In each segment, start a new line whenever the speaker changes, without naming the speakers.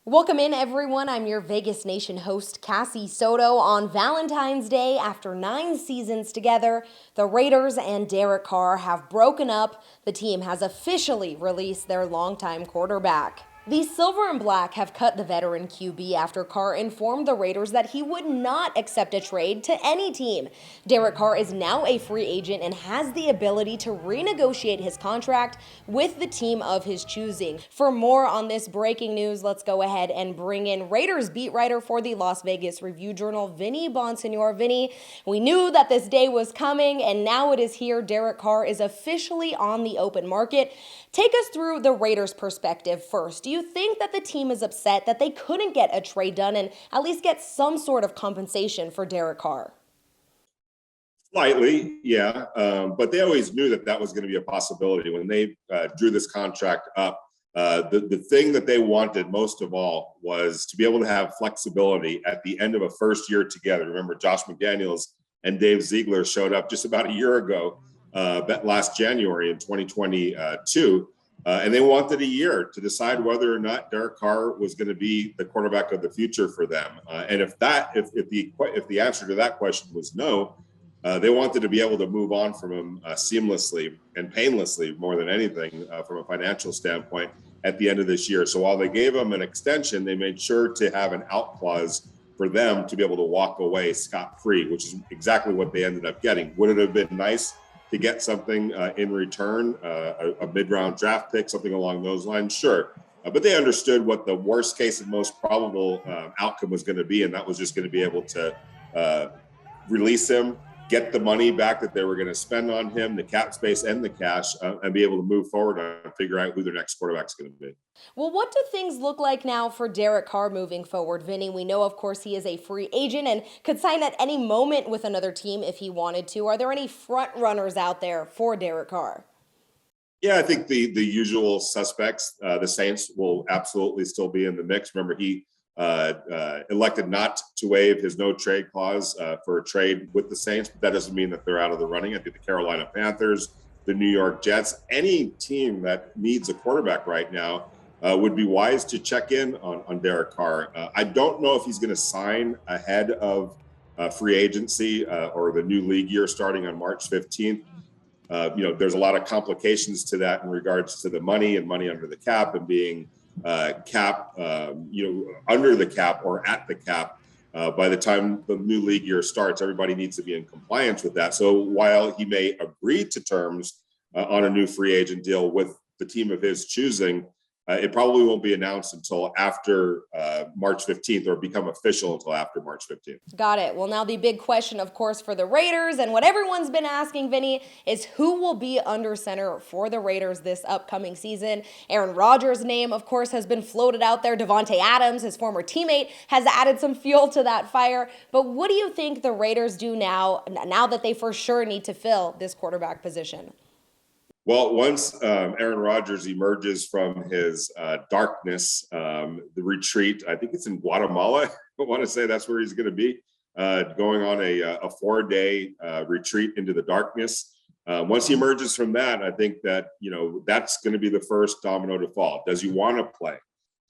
Welcome in, everyone. I'm your Vegas Nation host, Cassie Soto. On Valentine's Day, after 9 seasons together, the Raiders and Derek Carr have broken up. The team has officially released their longtime quarterback. The Silver and Black have cut the veteran QB after Carr informed the Raiders that he would not accept a trade to any team. Derek Carr is now a free agent and has the ability to renegotiate his contract with the team of his choosing. For more on this breaking news, let's go ahead and bring in Raiders beat writer for the Las Vegas Review-Journal, Vinny Bonsignore. Vinny, we knew that this day was coming, and now it is here. Derek Carr is officially on the open market. Take us through the Raiders' perspective first. Do you think that the team is upset that they couldn't get a trade done and at least get some sort of compensation for Derek Carr?
Slightly, yeah. But they always knew that that was going to be a possibility when they drew this contract up. The thing that they wanted most of all was to be able to have flexibility at the end of a first year together. Remember, Josh McDaniels and Dave Ziegler showed up just about a year ago, last January in 2022. And they wanted a year to decide whether or not Derek Carr was going to be the quarterback of the future for them. And if the answer to that question was no, they wanted to be able to move on from him seamlessly and painlessly, more than anything, from a financial standpoint at the end of this year. So while they gave him an extension, they made sure to have an out clause for them to be able to walk away scot-free, which is exactly what they ended up getting. Would it have been nice to get something in return, a mid-round draft pick, something along those lines? Sure. But they understood what the worst case and most probable outcome was going to be, and that was just going to be able to release him, get the money back that they were going to spend on him, the cap space and the cash, and be able to move forward and figure out who their next quarterback is going to be.
Well, what do things look like now for Derek Carr moving forward, Vinny? We know, of course, he is a free agent and could sign at any moment with another team if he wanted to. Are there any front runners out there for Derek Carr?
Yeah, I think the usual suspects, the Saints will absolutely still be in the mix. Remember, he elected not to waive his no trade clause for a trade with the Saints, but that doesn't mean that they're out of the running. I think the Carolina Panthers, the New York Jets, any team that needs a quarterback right now would be wise to check in on Derek Carr. I don't know if he's going to sign ahead of free agency or the new league year starting on March 15th. There's a lot of complications to that in regards to the money and money under the cap and being under the cap or at the cap. By the time the new league year starts, everybody needs to be in compliance with that. So while he may agree to terms on a new free agent deal with the team of his choosing, it probably won't be announced until after March 15th or become official until after March 15th.
Got it. Well, now the big question, of course, for the Raiders and what everyone's been asking, Vinny, is who will be under center for the Raiders this upcoming season? Aaron Rodgers' name, of course, has been floated out there. Davante Adams, his former teammate, has added some fuel to that fire. But what do you think the Raiders do now that they for sure need to fill this quarterback position?
Well, once Aaron Rodgers emerges from his darkness, the retreat, I think it's in Guatemala. I want to say that's where he's going to be, going on a 4-day retreat into the darkness. Once he emerges from that, I think that, that's going to be the first domino to fall. Does he want to play?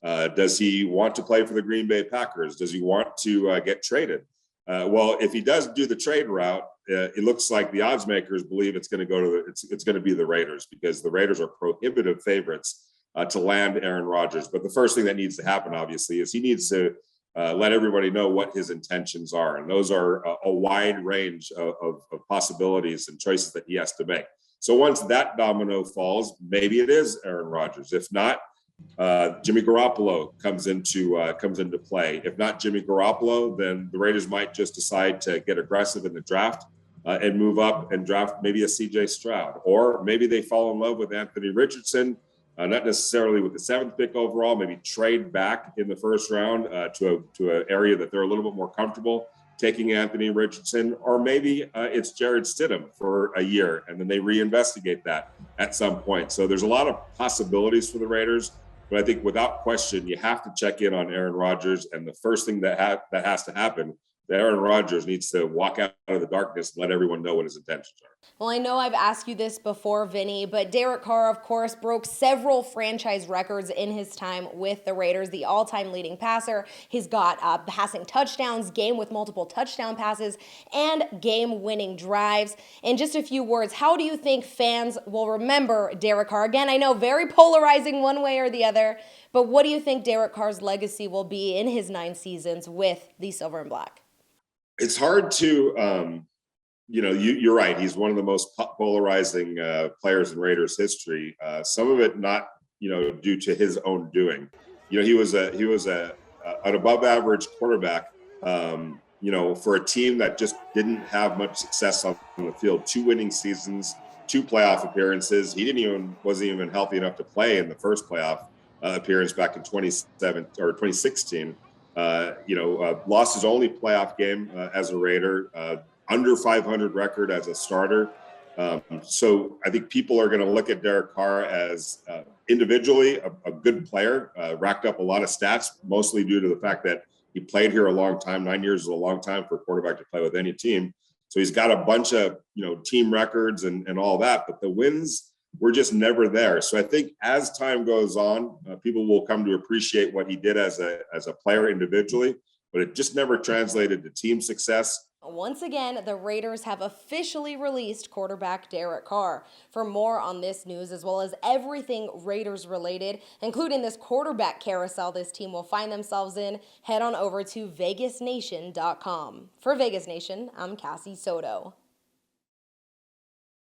Does he want to play for the Green Bay Packers? Does he want to get traded? Well, if he does do the trade route, it looks like the odds makers believe it's going to go to it's going to be the Raiders, because the Raiders are prohibitive favorites to land Aaron Rodgers. But the first thing that needs to happen, obviously, is he needs to let everybody know what his intentions are, and those are a wide range of possibilities and choices that he has to make. So once that domino falls, maybe it is Aaron Rodgers. If not, Jimmy Garoppolo comes into play. If not Jimmy Garoppolo, then the Raiders might just decide to get aggressive in the draft and move up and draft maybe a CJ Stroud, or maybe they fall in love with Anthony Richardson, not necessarily with the 7th pick overall. Maybe trade back in the first round to an area that they're a little bit more comfortable taking Anthony Richardson, or maybe it's Jared Stidham for a year and then they reinvestigate that at some point. So there's a lot of possibilities for the Raiders. But I think without question, you have to check in on Aaron Rodgers. And the first thing that has to happen, Aaron Rodgers needs to walk out of the darkness and let everyone know what his intentions are.
Well, I know I've asked you this before, Vinny, but Derek Carr, of course, broke several franchise records in his time with the Raiders. The all-time leading passer. He's got passing touchdowns, game with multiple touchdown passes, and game-winning drives. In just a few words, how do you think fans will remember Derek Carr? Again, I know very polarizing one way or the other, but what do you think Derek Carr's legacy will be in his 9 seasons with the Silver and Black?
It's hard to, you're right. He's one of the most polarizing players in Raiders history. Some of it not, due to his own doing. He was an above average quarterback. For a team that just didn't have much success on the field. 2 winning seasons, 2 playoff appearances. Wasn't even healthy enough to play in the first playoff appearance back in 27 or 2016. Lost his only playoff game as a Raider. Under 500 record as a starter. So I think people are going to look at Derek Carr as individually a good player, racked up a lot of stats, mostly due to the fact that he played here a long time. 9 years is a long time for a quarterback to play with any team. So he's got a bunch of, team records and all that, but the wins were just never there. So I think as time goes on, people will come to appreciate what he did as a player individually, but it just never translated to team success.
Once again, the Raiders have officially released quarterback Derek Carr. For more on this news, as well as everything Raiders related, including this quarterback carousel this team will find themselves in, head on over to vegasnation.com. For Vegas Nation, I'm Cassie Soto.